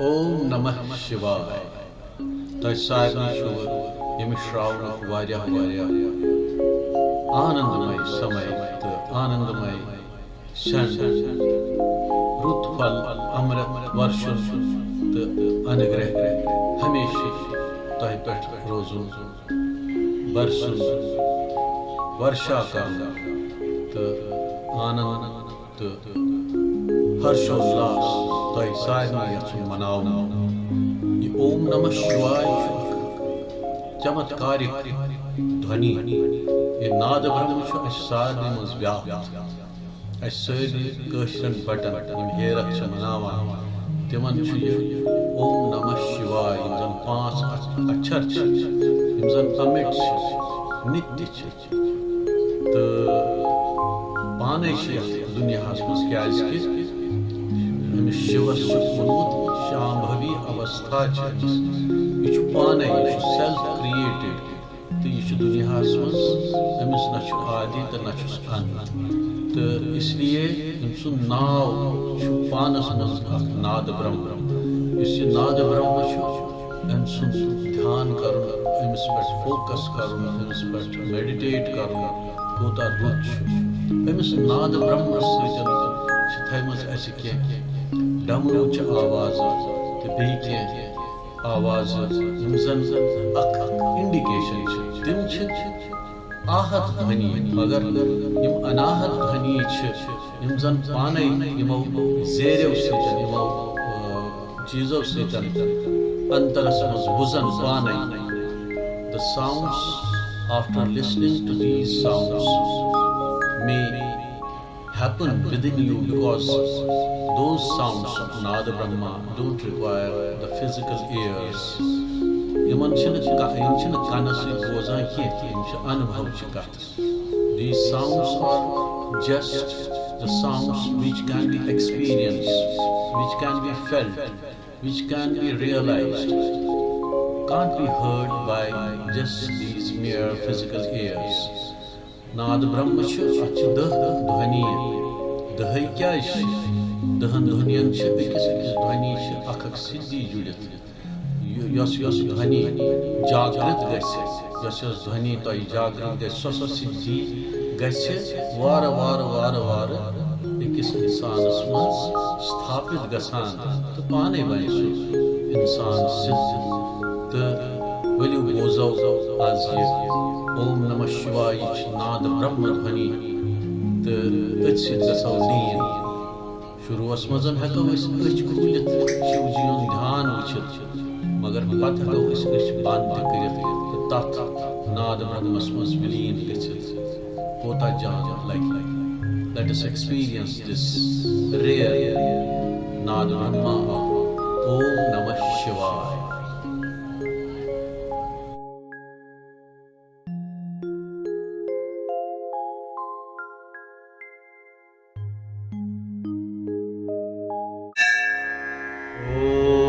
ओम नमः शिवाय। तोह सारे यम श्रावण वारिया आनंदमय समय तो आनंदमय क्षण रुत फल अमृत वर्षुन तो अनुग्रह हमेशा तोह पे रोजुन बरसुन वर्षा कर तो आनंद तो हर्षोल्लास तोह सारे यु मनाव। ये ओम नमः शिवाय चमत्कारिक ध्वनि ये नाद ब्रह्म सारे मज व्याप्त सारी बटन हेरत मनावान तिमन ओम नमः शिवाय जन पांच अक्षर जन अमिट नित्य तो पाने दुनिया मज क्या शिवस वोनमुत शांभवी अवस्था यह पाने सेल्फ क्रिएटेड तो यह दुनिया अमिस न आदि तो न तो इसलिए सुन नाव पानस मज नाद ब्रह्म इस नाद ब्रह्म अम सुन ध्यान कर अमिस पे फोकस कर अमिस पे मेडिटेट कर कोता रुच अमिस नाद ब्रह्म सत्य डमरू आवाज तो बे आवाज जन इंडिकेशन तिम आहत ध्वनि मगर यम अनाहत ध्वनि जन पाने यमो जेरो सो चीजों अंतरस मज बुजन पाने the sounds after listening to these sounds may happen within you because those sounds of Nada Brahma don't require the physical ears. These sounds are just the sounds which can be experienced, which can be felt, which can be realized, can't be heard by just these mere physical ears. नाद ब्रह्म दह ध्वनि दह क्या दहन ध्वनियन अकिस ध्वनि अख सिद्धि जुड़ित ध्वनि जागृत ध्वनि तह जागृत गो सिद्धि गार वार वार वार अकिस इंसानस मज स्थापित गसान तो पाने बन इंसान सिद्ध तो वलियो बोजो आज ये ओम नमः शिवाय नाद ब्रह्म ध्वनि तो गो लीन शुरुआस मज हेको खोलित शिवजी ध्यान वुचित मगर पत हेको बंद कर तथ नाद ब्रह्मस मज विलीन गच्छित कोता जान लगे। Let us experience this rare nada Brahma ओम नमः शिवाय। Oh